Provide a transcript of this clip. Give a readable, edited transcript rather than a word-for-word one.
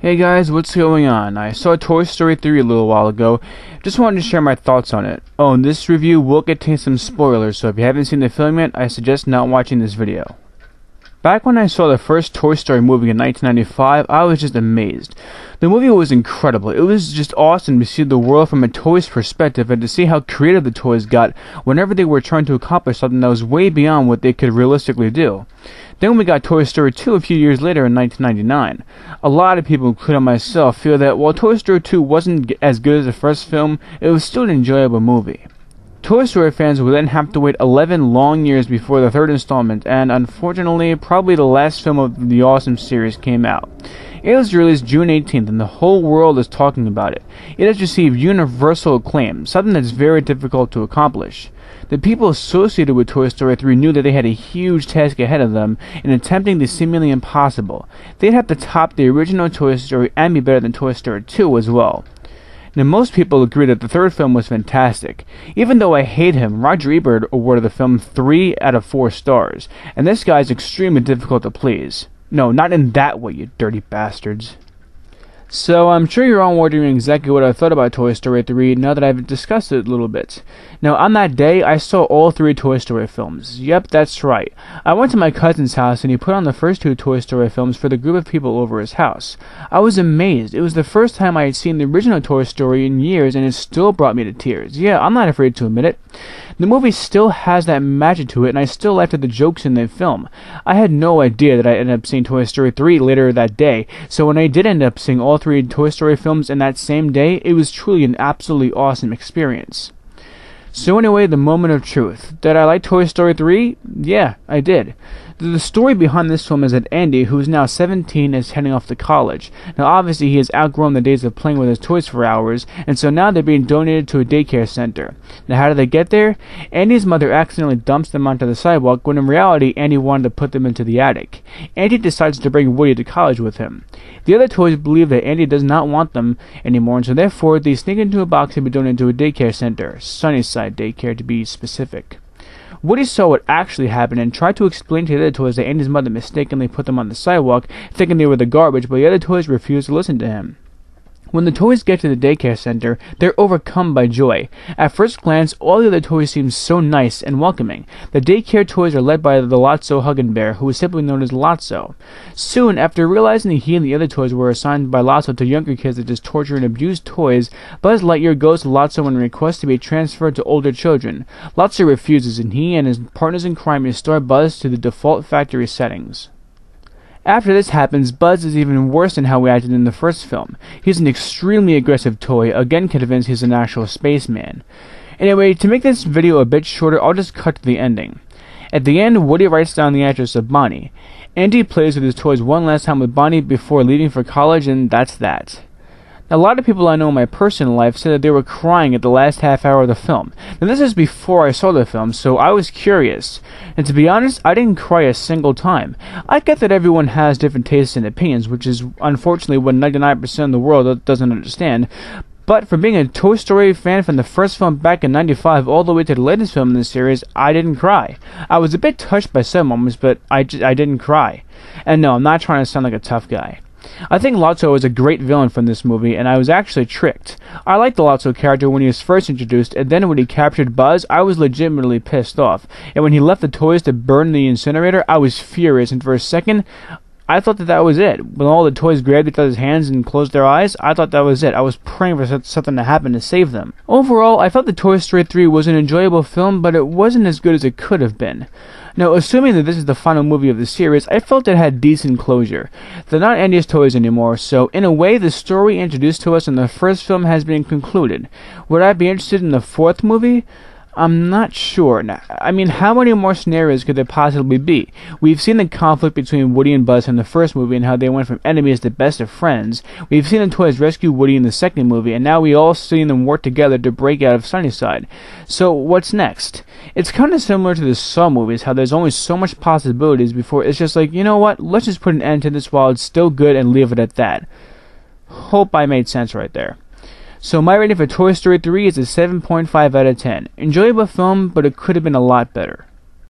Hey guys, what's going on? I saw Toy Story 3 a little while ago. Just wanted to share my thoughts on it. Oh, and this review will contain some spoilers, so if you haven't seen the film yet, I suggest not watching this video. Back when I saw the first Toy Story movie in 1995, I was just amazed. The movie was incredible. It was just awesome to see the world from a toy's perspective and to see how creative the toys got whenever they were trying to accomplish something that was way beyond what they could realistically do. Then we got Toy Story 2 a few years later in 1999. A lot of people, including myself, feel that while Toy Story 2 wasn't as good as the first film, it was still an enjoyable movie. Toy Story fans would then have to wait 11 long years before the third installment, and unfortunately, probably the last film of the awesome series came out. It was released June 18th, and the whole world is talking about it. It has received universal acclaim, something that's very difficult to accomplish. The people associated with Toy Story 3 knew that they had a huge task ahead of them in attempting the seemingly impossible. They'd have to top the original Toy Story and be better than Toy Story 2 as well. Now, most people agree that the third film was fantastic. Even though I hate him, Roger Ebert awarded the film 3 out of 4 stars, and this guy's extremely difficult to please. No, not in that way, you dirty bastards. So, I'm sure you're all wondering exactly what I thought about Toy Story 3 now that I've discussed it a little bit. Now, on that day, I saw all 3 Toy Story films. Yep, that's right. I went to my cousin's house and he put on the first 2 Toy Story films for the group of people over his house. I was amazed. It was the first time I had seen the original Toy Story in years and it still brought me to tears. Yeah, I'm not afraid to admit it. The movie still has that magic to it, and I still laughed at the jokes in the film. I had no idea that I ended up seeing Toy Story 3 later that day, so when I did end up seeing all 3 Toy Story films in that same day, it was truly an absolutely awesome experience. So anyway, the moment of truth. Did I like Toy Story 3? Yeah, I did. The story behind this film is that Andy, who is now 17, is heading off to college. Now obviously he has outgrown the days of playing with his toys for hours, and so now they're being donated to a daycare center. Now how do they get there? Andy's mother accidentally dumps them onto the sidewalk when in reality Andy wanted to put them into the attic. Andy decides to bring Woody to college with him. The other toys believe that Andy does not want them anymore, and so therefore they sneak into a box and be donated to a daycare center. Sunnyside Daycare to be specific. Woody saw what actually happened and tried to explain to the other toys that Andy's mother mistakenly put them on the sidewalk, thinking they were the garbage, but the other toys refused to listen to him. When the toys get to the daycare center, they're overcome by joy. At first glance, all the other toys seem so nice and welcoming. The daycare toys are led by the Lotso Huggin' Bear, who is simply known as Lotso. Soon, after realizing that he and the other toys were assigned by Lotso to younger kids that just torture and abuse toys, Buzz Lightyear goes to Lotso and requests to be transferred to older children. Lotso refuses, and he and his partners in crime restore Buzz to the default factory settings. After this happens, Buzz is even worse than how he acted in the first film. He's an extremely aggressive toy, again convinced he's an actual spaceman. Anyway, to make this video a bit shorter, I'll just cut to the ending. At the end, Woody writes down the address of Bonnie. Andy plays with his toys one last time with Bonnie before leaving for college, and that's that. Now, a lot of people I know in my personal life said that they were crying at the last half hour of the film. Now, this is before I saw the film, so I was curious. And to be honest, I didn't cry a single time. I get that everyone has different tastes and opinions, which is unfortunately what 99% of the world doesn't understand. But for being a Toy Story fan from the first film back in '95 all the way to the latest film in the series, I didn't cry. I was a bit touched by some moments, but I didn't cry. And no, I'm not trying to sound like a tough guy. I think Lotso is a great villain from this movie, and I was actually tricked. I liked the Lotso character when he was first introduced, and then when he captured Buzz, I was legitimately pissed off. And when he left the toys to burn the incinerator, I was furious, and for a second, I thought that was it. When all the toys grabbed each other's hands and closed their eyes, I thought that was it. I was praying for something to happen to save them. Overall, I thought the Toy Story 3 was an enjoyable film, but it wasn't as good as it could have been. Now, assuming that this is the final movie of the series, I felt it had decent closure. They're not Andy's toys anymore, so in a way, the story introduced to us in the first film has been concluded. Would I be interested in the 4th movie? I'm not sure. Now, I mean, how many more scenarios could there possibly be? We've seen the conflict between Woody and Buzz in the first movie and how they went from enemies to best of friends. We've seen the toys rescue Woody in the second movie, and now we all seen them work together to break out of Sunnyside. So, what's next? It's kind of similar to the Saw movies, how there's only so much possibilities before it's just like, you know what, let's just put an end to this while it's still good and leave it at that. Hope I made sense right there. So my rating for Toy Story 3 is a 7.5 out of 10. Enjoyable film, but it could have been a lot better.